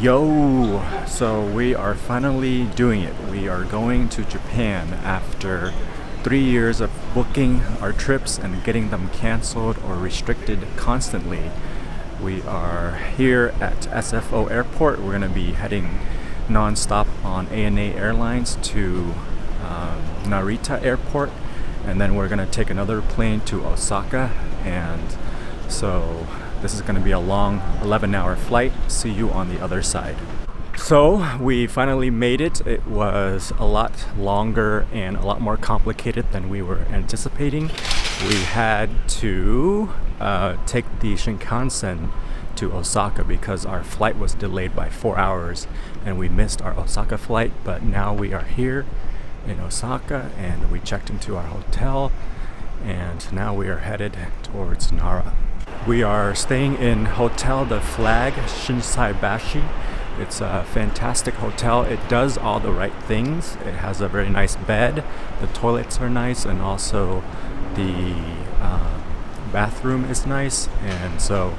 Yo! So we are finally doing it. We are going to Japan after 3 years of booking our trips and getting them canceled or restricted constantly. We are here at SFO Airport. We're going to be heading non-stop on ANA Airlines to Narita Airport, and then we're going to take another plane to Osaka, and so this is going to be a long 11-hour flight. See you on the other side. So we finally made it. It was a lot longer and a lot more complicated than we were anticipating. We had to take the Shinkansen to Osaka because our flight was delayed by 4 hours and we missed our Osaka flight, but now we are here in Osaka and we checked into our hotel and now we are headed towards Nara. We are staying in Hotel the Flag Shinsaibashi. It's a fantastic hotel. It does all the right things. It has a very nice bed, the toilets are nice, and also the bathroom is nice. And so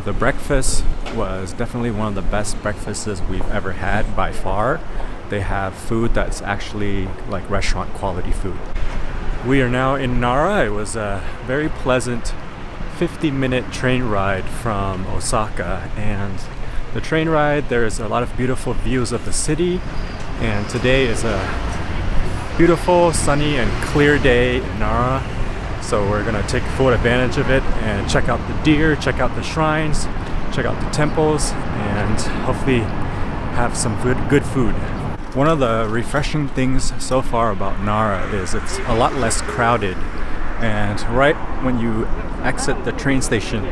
the breakfast was definitely one of the best breakfasts we've ever had by far. They have food that's actually like restaurant quality food. We are now in Nara. It was a very pleasant 50-minute train ride from Osaka, and the train ride, there's a lot of beautiful views of the city, and today is a beautiful sunny and clear day in Nara, so we're gonna take full advantage of it and check out the deer, check out the shrines, check out the temples, and hopefully have some good food. One of the refreshing things so far about Nara is it's a lot less crowded, and right when you exit the train station,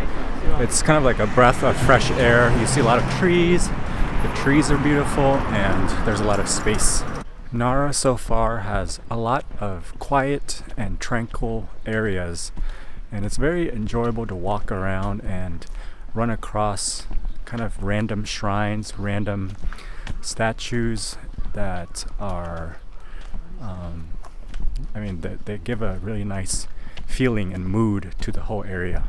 it's kind of like a breath of fresh air. You see a lot of trees, the trees are beautiful, and there's a lot of space. Nara so far has a lot of quiet and tranquil areas, and it's very enjoyable to walk around and run across kind of random shrines, random statues that are, they give a really nice feeling and mood to the whole area.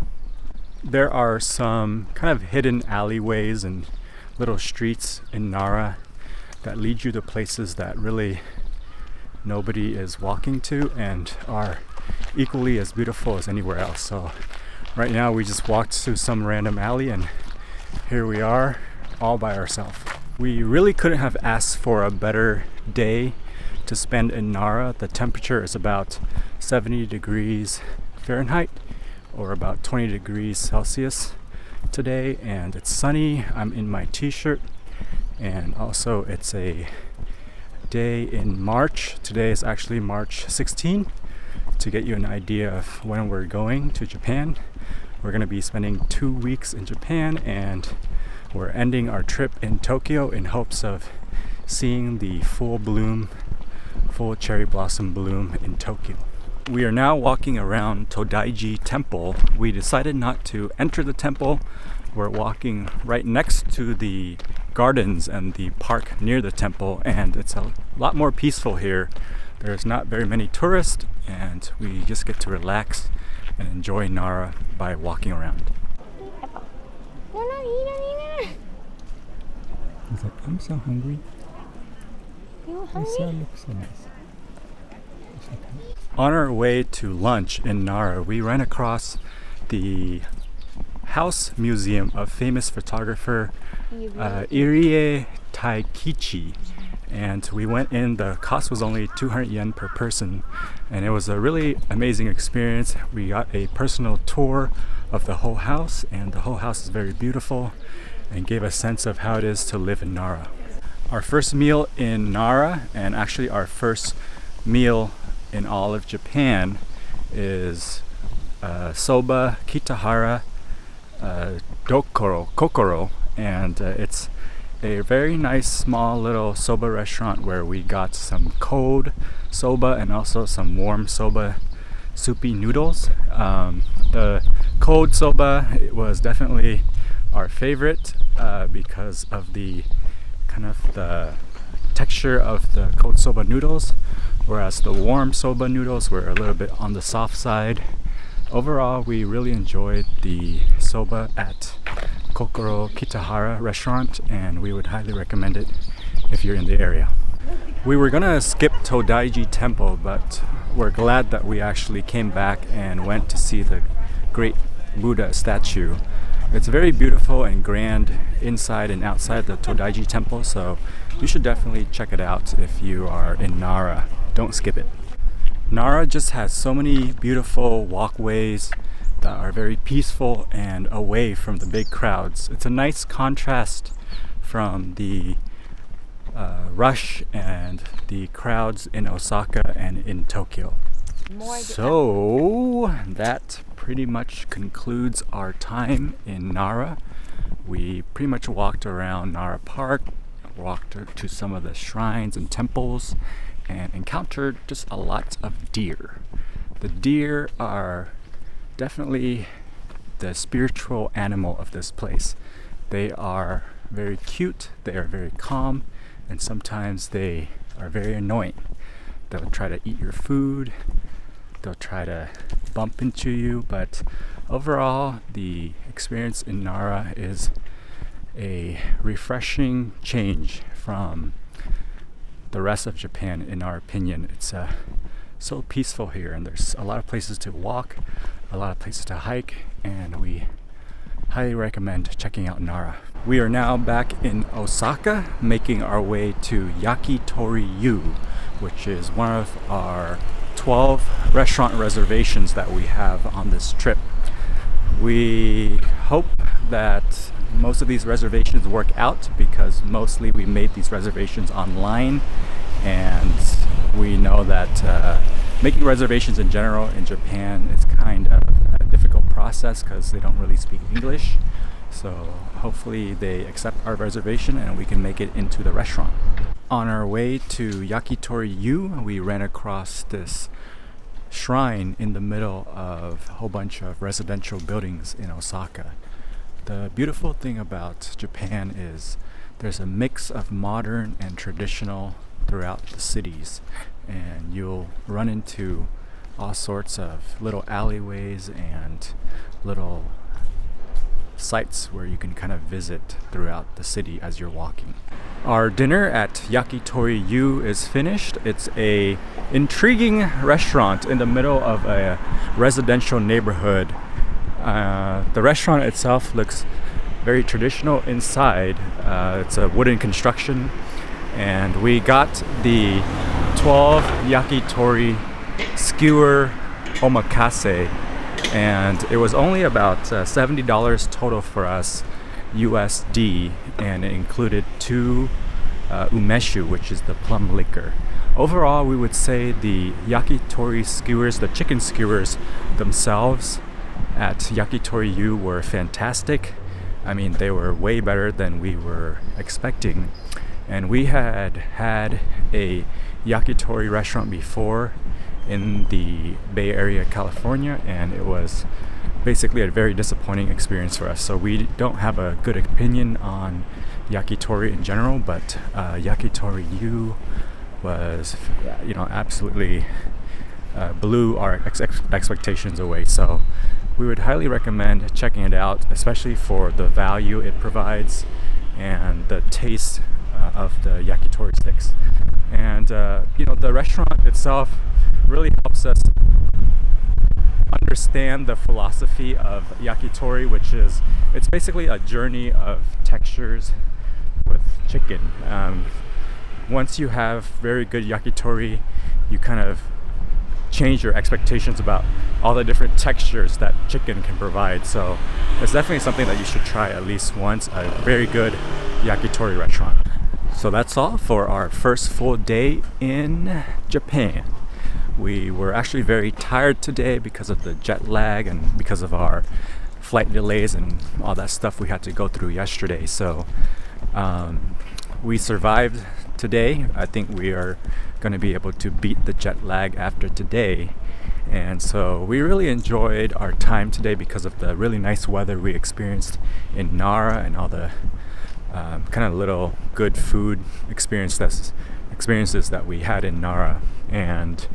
There are some kind of hidden alleyways and little streets in Nara that lead you to places that really nobody is walking to and are equally as beautiful as anywhere else. So right now we just walked through some random alley and here we are all by ourselves. We really couldn't have asked for a better day to spend in Nara. The temperature is about 70 degrees Fahrenheit or about 20 degrees Celsius today, and it's sunny. I'm in my t-shirt, and also it's a day in March. Today is actually March 16. To get you an idea of when we're going to Japan, we're going to be spending 2 weeks in Japan, and we're ending our trip in Tokyo in hopes of seeing the full cherry blossom bloom in Tokyo. We are now walking around Todaiji Temple. We decided not to enter the temple. We're walking right next to the gardens and the park near the temple, and it's a lot more peaceful here. There's not very many tourists, and we just get to relax and enjoy Nara by walking around. He's like, I'm so hungry. You hungry? This looks so nice. On our way to lunch in Nara, we ran across the house museum of famous photographer Irie Taikichi, and we went in. The cost was only 200 yen per person, and it was a really amazing experience. We got a personal tour of the whole house, and the whole house is very beautiful and gave a sense of how it is to live in Nara. Our first meal in Nara, and actually our first meal in all of Japan, is Soba Kitahara Kokoro, and it's a very nice small little soba restaurant where we got some cold soba and also some warm soba soupy noodles. The cold soba was definitely our favorite because of the kind of the texture of the cold soba noodles, whereas the warm soba noodles were a little bit on the soft side. Overall, we really enjoyed the soba at Kokoro Kitahara restaurant, and we would highly recommend it if you're in the area. We were gonna skip Todaiji Temple, but we're glad that we actually came back and went to see the great Buddha statue. It's very beautiful and grand inside and outside the Todaiji Temple, so you should definitely check it out if you are in Nara. Don't skip it. Nara just has so many beautiful walkways that are very peaceful and away from the big crowds. It's a nice contrast from the rush and the crowds in Osaka and in Tokyo. So that pretty much concludes our time in Nara. We pretty much walked around Nara Park, walked to some of the shrines and temples, and encountered just a lot of deer. The deer are definitely the spiritual animal of this place. They are very cute, they are very calm, and sometimes they are very annoying. They'll try to eat your food, they'll try to bump into you, but overall the experience in Nara is a refreshing change from the rest of Japan. In our opinion, it's so peaceful here, and there's a lot of places to walk, a lot of places to hike, and we highly recommend checking out Nara. We are now back in Osaka, making our way to Yakitori, which is one of our 12 restaurant reservations that we have on this trip. We hope that most of these reservations work out, because mostly we made these reservations online, and we know that making reservations in general in Japan is kind of a difficult process because they don't really speak English. So hopefully they accept our reservation and we can make it into the restaurant. On our way to Yakitori, we ran across this shrine in the middle of a whole bunch of residential buildings in Osaka. The beautiful thing about Japan is there's a mix of modern and traditional throughout the cities, and you'll run into all sorts of little alleyways and little sites where you can kind of visit throughout the city as you're walking. Our dinner at Yakitori is finished. It's a intriguing restaurant in the middle of a residential neighborhood. The restaurant itself looks very traditional inside. It's a wooden construction, and we got the 12 yakitori skewer omakase, and it was only about $70 total for us USD, and it included 2 umeshu, which is the plum liquor. Overall, we would say the yakitori skewers, the chicken skewers themselves at Yakitori were fantastic. I mean, they were way better than we were expecting. And we had a yakitori restaurant before in the Bay Area, California, and it was basically a very disappointing experience for us. So we don't have a good opinion on yakitori in general, but Yakitori was, absolutely blew our expectations away. So we would highly recommend checking it out, especially for the value it provides and the taste of the yakitori sticks. And the restaurant itself really helps us understand the philosophy of yakitori, which is, it's basically a journey of textures with chicken. Once you have very good yakitori, you kind of change your expectations about all the different textures that chicken can provide. So it's definitely something that you should try at least once, a very good yakitori restaurant. So that's all for our first full day in Japan. We were actually very tired today because of the jet lag and because of our flight delays and all that stuff we had to go through yesterday. So we survived today. I think we are going to be able to beat the jet lag after today. And so we really enjoyed our time today because of the really nice weather we experienced in Nara and all the kind of little good food experiences that we had in Nara. And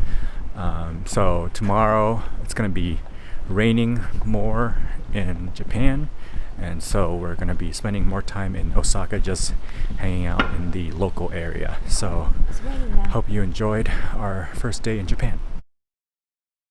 so tomorrow it's going to be raining more in Japan, And so we're going to be spending more time in Osaka just hanging out in the local area. So It's raining now. hope you enjoyed our first day in Japan.